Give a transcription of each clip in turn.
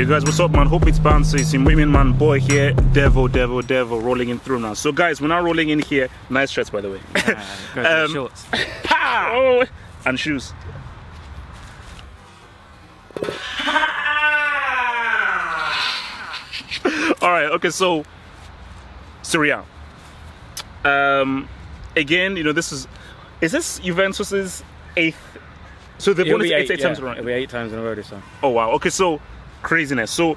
guys, what's up, man? Hope it's Banter. It's women, man. Boy here, Devo, rolling in through now. So, guys, we're now rolling in here. Nice shirts, by the way. Shorts. Pow! And shoes. All right. Okay. So, Serie. Again, you know, is this Juventus's 8th? So they've won it 8 times in a row. It'll be 8 times in a row this time. Oh wow. Okay. So craziness. So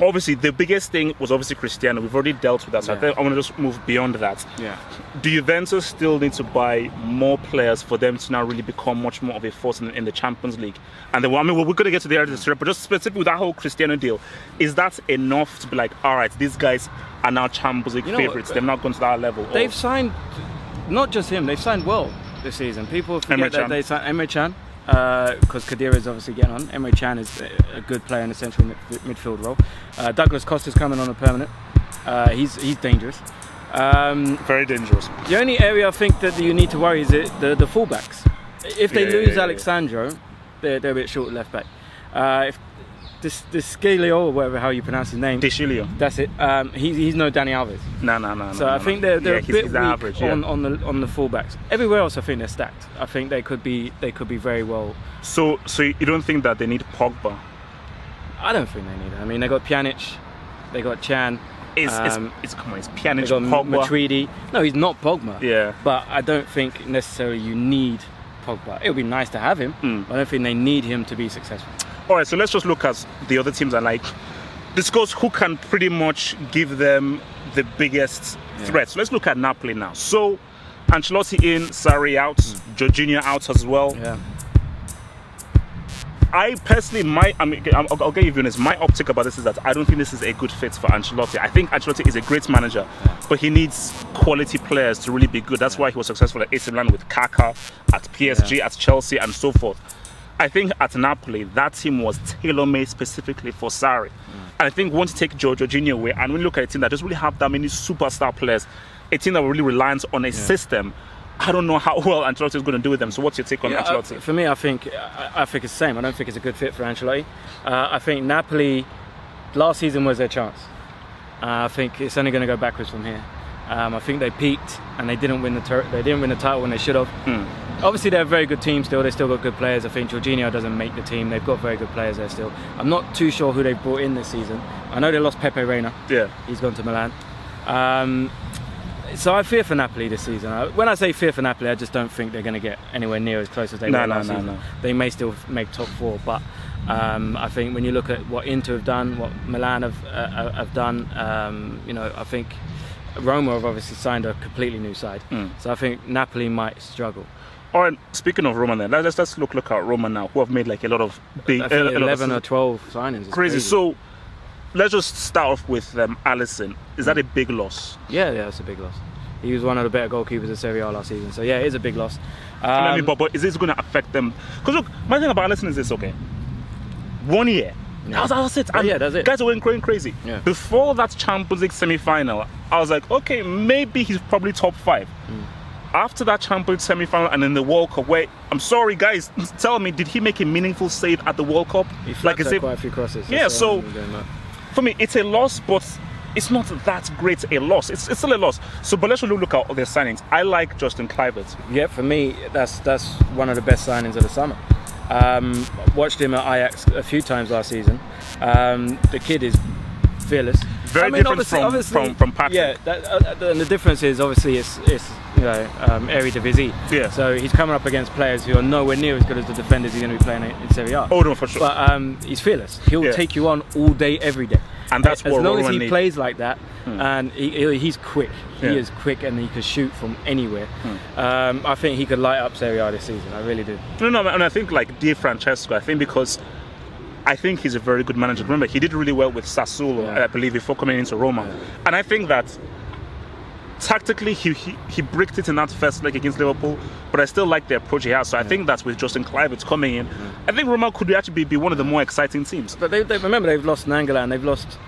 obviously the biggest thing was obviously Cristiano. We've already dealt with that. So I think I want to just move beyond that. Yeah. Do Juventus still need to buy more players for them to now really become much more of a force in the Champions League? And then, I mean, we're going to get to the area of the Serie, but just specifically with that whole Cristiano deal, is that enough to be like, all right, these guys are now Champions League favourites? They've not gone to that level. They've signed, not just him, they've signed well this season. People forget that they signed Emre Can, because Khedira is obviously getting on. Emre Can is a good player in the central midfield role. Douglas Costa's coming on a permanent. He's dangerous. Very dangerous. The only area I think that you need to worry is the fullbacks. If they lose Alexandro, they're a bit short left back. If this Scalio, or whatever how you pronounce his name, Deschilio. That's it. He's no Dani Alves. No. So I think they're a bit weak average, on the fullbacks. Everywhere else, I think they're stacked. I think they could be very well. So you don't think that they need Pogba? I don't think they need it. I mean, they got Pjanic, they got Can. It's Pjanic, they got Pogba. Matuidi. No, he's not Pogba. Yeah. But I don't think necessarily you need Pogba. It would be nice to have him, but I don't think they need him to be successful. All right, so let's just look at the other teams and discuss who can pretty much give them the biggest threat. So let's look at Napoli now. So Ancelotti in, Sarri out, Jorginho out as well. Yeah. I personally, I'll get you honest. My optic about this is that I don't think this is a good fit for Ancelotti. I think Ancelotti is a great manager, but he needs quality players to really be good. That's why he was successful at AC Milan with Kaká, at PSG, at Chelsea, and so forth. I think at Napoli, that team was tailor-made specifically for Sarri. And I think once you take Jorginho away, and when you look at a team that doesn't really have that many superstar players, a team that really relies on a system, I don't know how well Ancelotti is going to do with them. So what's your take on Ancelotti? For me, I think it's the same. I don't think it's a good fit for Ancelotti. I think Napoli, last season was their chance. I think it's only going to go backwards from here. I think they peaked and they didn't win the title when they should have. Obviously, they're a very good team still. They still got good players. I think Jorginho doesn't make the team. They've got very good players there still. I'm not too sure who they've brought in this season. I know they lost Pepe Reina. Yeah, he's gone to Milan. So I fear for Napoli this season. When I say fear for Napoli, I just don't think they're going to get anywhere near as close as they were last season. No. They may still make top 4, but I think when you look at what Inter have done, what Milan have done, you know, I think Roma have obviously signed a completely new side. So I think Napoli might struggle. All right, speaking of Roma then, let's look at Roma now, who have made a lot of big... 11 or 12 signings. Crazy. So let's just start off with Alisson. Is that a big loss? Yeah, it's a big loss. He was one of the better goalkeepers in Serie A last season. So yeah, it is a big loss. But is this going to affect them? Because look, my thing about Alisson is this, okay? 1 year. Yeah. That's it. That's it. Guys are going crazy. Yeah. Before that Champions League semi-final, I was like, okay, maybe he's probably top 5. After that Champions League semi-final and in the World Cup, where, I'm sorry guys, tell me, did he make a meaningful save at the World Cup? He flapped quite a few crosses. Yeah, so for me, it's a loss, but it's not that great a loss. It's still a loss. So, but let's really look at their signings. I like Justin Kluivert. Yeah, for me, that's one of the best signings of the summer. Watched him at Ajax a few times last season. The kid is fearless. Very different from Patrick. Yeah, and the difference is obviously it's you know Eredivisie. Yeah. So he's coming up against players who are nowhere near as good as the defenders he's going to be playing in Serie A. Oh no, for sure. But he's fearless. He'll take you on all day, every day. And that's what as long as he plays like that, and he's quick. He is quick, and he can shoot from anywhere. I think he could light up Serie A this season. I really do. No, and I think like Di Francesco. I think because I think he's a very good manager. Remember, he did really well with Sassuolo, I believe, before coming into Roma. And I think that tactically he bricked it in that first leg against Liverpool, but I still like the approach he has. So I think that with Justin Kluivert coming in, I think Roma could actually be one of the more exciting teams. But remember, they've lost Nangala and they've lost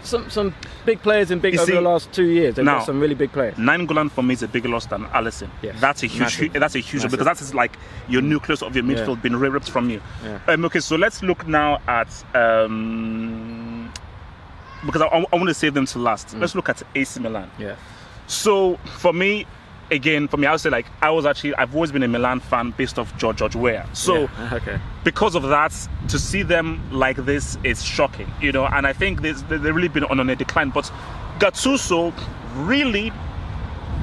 some big players over the last 2 years. They've got some really big players. Nainggolan for me is a bigger loss than Alisson. Yes. That's a huge because that is like your nucleus of your midfield being ripped from you. Okay, so let's look now at because I want to save them to last. Let's look at AC Milan. Yeah. So for me, I would say like I've always been a Milan fan based off George Weah. So because of that, to see them like this is shocking, you know. And I think they've really been on a decline. But Gattuso really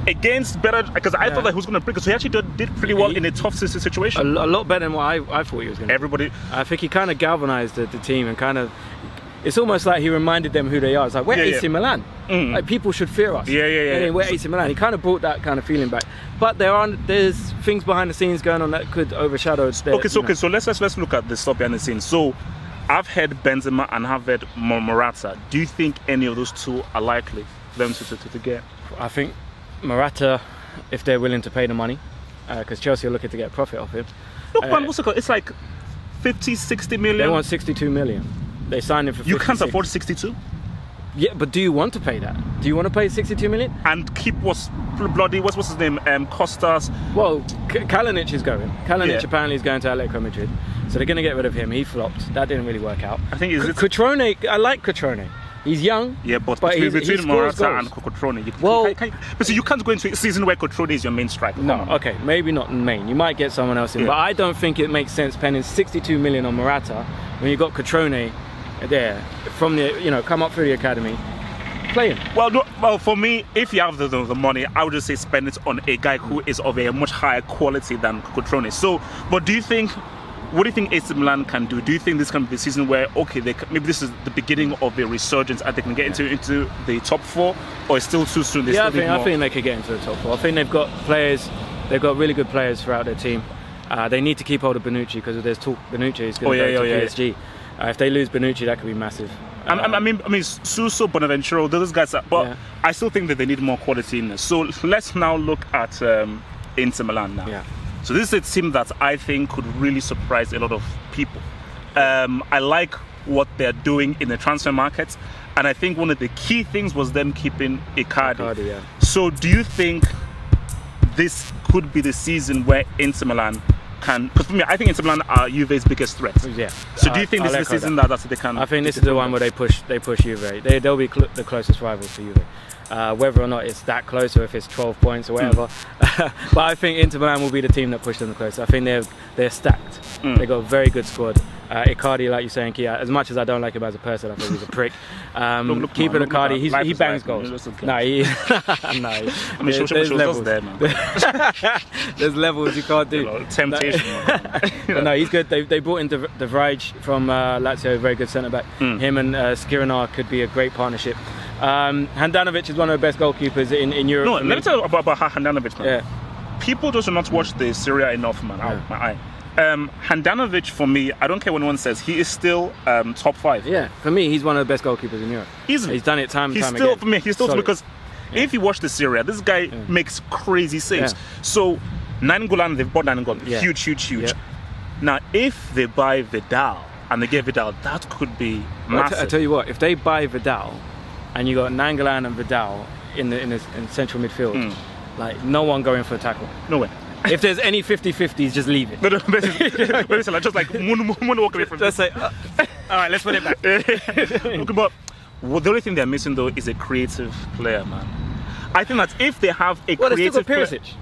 against better, because I thought that he was going to break it. So he actually did pretty well in a tough situation. A lot better than what I thought he was going to. Everybody, I think he kind of galvanized the team and kind of. It's almost like he reminded them who they are. It's like, we're AC Milan. Like, people should fear us. Yeah. We're AC Milan. He kind of brought that kind of feeling back. But there's things behind the scenes going on that could overshadow. So let's look at the stuff behind the scenes. So I've heard Benzema and I've heard Morata. Do you think any of those two are likely for them to get? I think Morata, if they're willing to pay the money, because Chelsea are looking to get a profit off him. Look, man, what's it called? It's like 50, 60 million. They want 62 million. They signed him for 56. You can't afford 62? Yeah, but do you want to pay that? Do you want to pay 62 million? And keep what's his name? Costas. Well, Kalinic is going. Kalinic apparently is going to Atletico Madrid. So they're going to get rid of him. He flopped. That didn't really work out. I think Cutrone, I like Cutrone. He's young. Yeah, but between Morata and Cutrone, you can't go into a season where Cutrone is your main striker. No, okay, maybe not main. You might get someone else in, but I don't think it makes sense spending 62 million on Morata when you've got Cutrone there from the come up through the academy. Play him. Well, for me, if you have the money, I would just say spend it on a guy who is of a much higher quality than Cutrone. So, but what do you think AC Milan can do? Do you think this can be the season where maybe this is the beginning of a resurgence and they can get into the top 4, or it's still too soon? I think they could get into the top 4. I think they've got players. They've got really good players throughout their team. They need to keep hold of Bonucci because there's talk Bonucci is going to go to PSG. If they lose Bonucci, that could be massive. I mean, Suso, Bonaventura, those guys. But I still think that they need more quality in this. So let's now look at Inter Milan now. Yeah. So this is a team that I think could really surprise a lot of people. I like what they're doing in the transfer market, and I think one of the key things was them keeping Icardi. So do you think this could be the season where Inter Milan can? Because for me, I think Inter Milan are Juve's biggest threat. Yeah. So do you think this is the season that they can? I think this is the one where they push Juve. They'll be the closest rivals to Juve. Whether or not it's that close or if it's 12 points or whatever. But I think Inter Milan will be the team that pushes them the closest. I think they're stacked. They've got a very good squad. Icardi, like you're saying, Kia, as much as I don't like him as a person, I think he's a prick. Keeping Icardi, he bangs goals. There's levels there, man. There's levels you can't do. Temptation. But no, he's good. They brought in De Vrij from Lazio, a very good centre-back. Him and Skriniar could be a great partnership. Handanovic is one of the best goalkeepers in Europe. No, let me tell you about Handanovic, man. Yeah. People just do not watch the Serie enough, man. My eye. Handanovic, for me, I don't care what anyone says, he is still top 5. Yeah, for me, he's one of the best goalkeepers in Europe. Easily. He's done it time and time again. For me, he's still solid. Because if you watch the Serie, this guy makes crazy saves. So, Nainggolan, they've bought Nainggolan. Huge. Yeah. Now, if they buy Vidal, and they get Vidal, that could be massive. I tell you what, if they buy Vidal, and you got Nainggolan and Vidal in central midfield, like no one going for a tackle. No way. If there's any 50-50s, just leave it. Basically, just like one walk away from it. Just say, all right, let's put it back. Okay, but the only thing they're missing though is a creative player, man. I think that if they have a creative player, Perisic.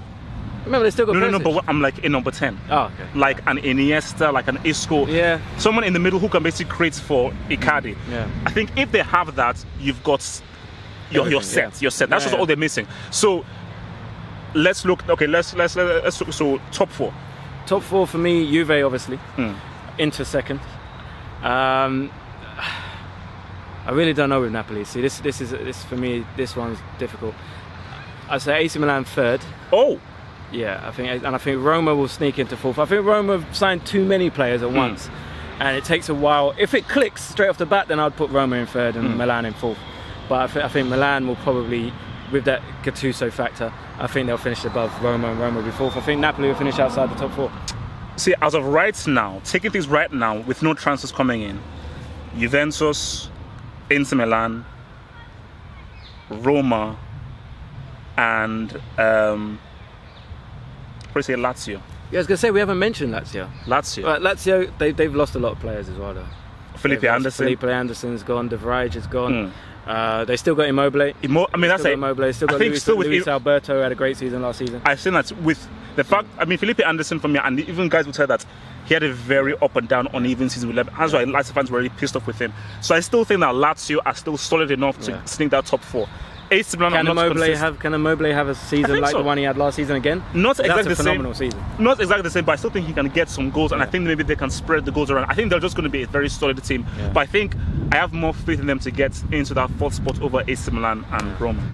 Remember, they still got Perisic. No, but I'm like in number 10. Oh, okay. Like an Iniesta, like an Isco. Yeah. Someone in the middle who can basically create for Icardi. Yeah. I think if they have that, you've got you're set. You're set. That's just all they're missing. So let's look. Okay, let's so top 4. Top 4 for me, Juve obviously. Inter second. I really don't know with Napoli. See, this for me. This one's difficult. I say AC Milan third. Oh. Yeah, I think Roma will sneak into 4th. I think Roma have signed too many players at once, and it takes a while. If it clicks straight off the bat, then I'd put Roma in 3rd and Milan in 4th. But I think Milan will probably, with that Gattuso factor, I think they'll finish above Roma, and Roma will be 4th. I think Napoli will finish outside the top 4. See, as of right now, taking things right now, with no transfers coming in, Juventus, Inter Milan, Roma, and say Lazio. Yeah, I was going to say, we haven't mentioned Lazio. Lazio, Lazio, they've lost a lot of players as well, though. Felipe Anderson. Felipe Anderson's gone. De Vrij is gone. They still got Immobile. I mean, that's Immobile. Still got Luis Alberto had a great season last season. I've seen that with the fact. I mean, Felipe Anderson for me, and even guys will tell that he had a very up and down, uneven season with Leicester. That's why Leicester fans were really pissed off with him. So I still think that Lazio are still solid enough to sneak that top 4. AC Milan Can Immobile have a season like the one he had last season again? Not exactly the same. Phenomenal season. Not exactly the same, but I still think he can get some goals, and I think maybe they can spread the goals around. I think they're just going to be a very solid team. But I think I have more faith in them to get into that 4th spot over AC Milan and Roma.